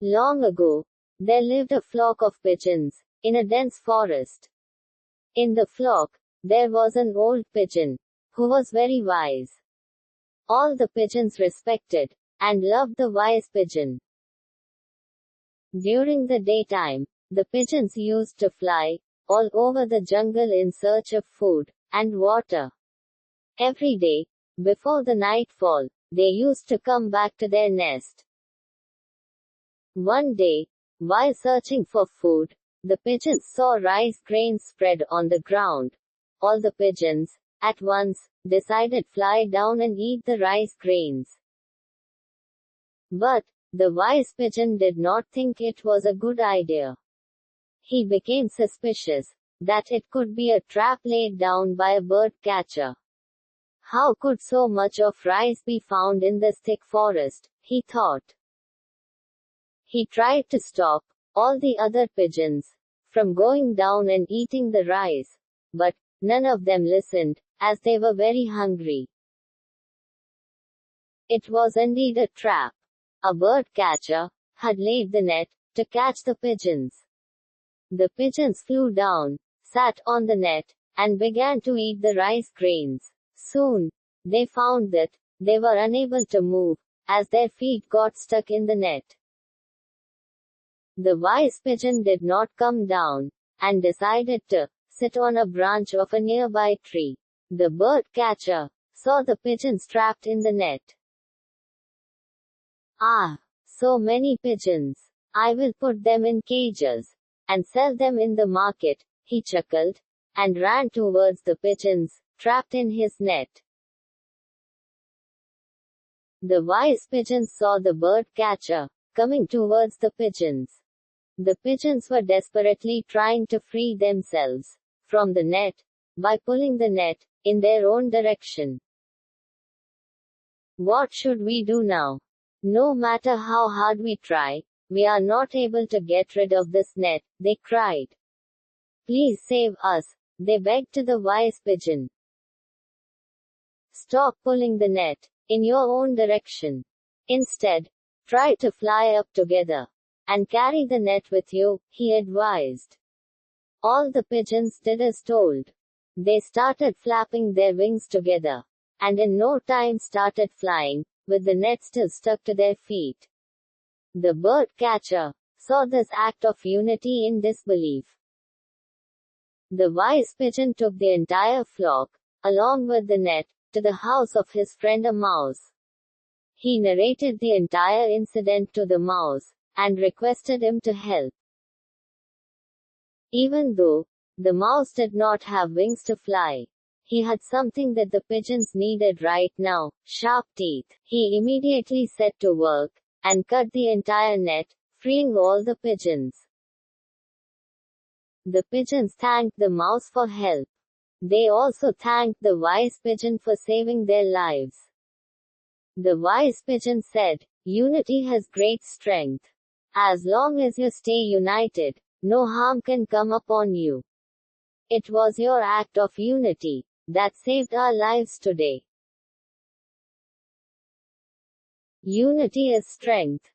Long ago, there lived a flock of pigeons, in a dense forest. In the flock, there was an old pigeon, who was very wise. All the pigeons respected, and loved the wise pigeon. During the daytime, the pigeons used to fly, all over the jungle in search of food, and water. Every day, before the nightfall, they used to come back to their nest. One day, while searching for food, the pigeons saw rice grains spread on the ground. All the pigeons, at once, decided fly down and eat the rice grains. But, the wise pigeon did not think it was a good idea. He became suspicious that it could be a trap laid down by a bird catcher. How could so much of rice be found in this thick forest, he thought. He tried to stop all the other pigeons from going down and eating the rice, but none of them listened, as they were very hungry. It was indeed a trap. A bird catcher had laid the net to catch the pigeons. The pigeons flew down, sat on the net, and began to eat the rice grains. Soon, they found that they were unable to move, as their feet got stuck in the net. The wise pigeon did not come down, and decided to sit on a branch of a nearby tree. The bird catcher saw the pigeons trapped in the net. Ah, so many pigeons. I will put them in cages and sell them in the market, he chuckled, and ran towards the pigeons, trapped in his net. The wise pigeons saw the bird catcher coming towards the pigeons. The pigeons were desperately trying to free themselves from the net by pulling the net in their own direction. What should we do now? No matter how hard we try, we are not able to get rid of this net, they cried. Please save us, they begged to the wise pigeon. Stop pulling the net in your own direction. Instead, try to fly up together and carry the net with you, he advised. All the pigeons did as told. They started flapping their wings together, and in no time started flying, with the net still stuck to their feet. The bird catcher saw this act of unity in disbelief. The wise pigeon took the entire flock, along with the net, to the house of his friend a mouse. He narrated the entire incident to the mouse, and requested him to help. Even though the mouse did not have wings to fly, he had something that the pigeons needed right now, sharp teeth. He immediately set to work and cut the entire net, freeing all the pigeons. The pigeons thanked the mouse for help. They also thanked the wise pigeon for saving their lives. The wise pigeon said, "Unity has great strength. As long as you stay united, no harm can come upon you. It was your act of unity that saved our lives today." Unity is strength.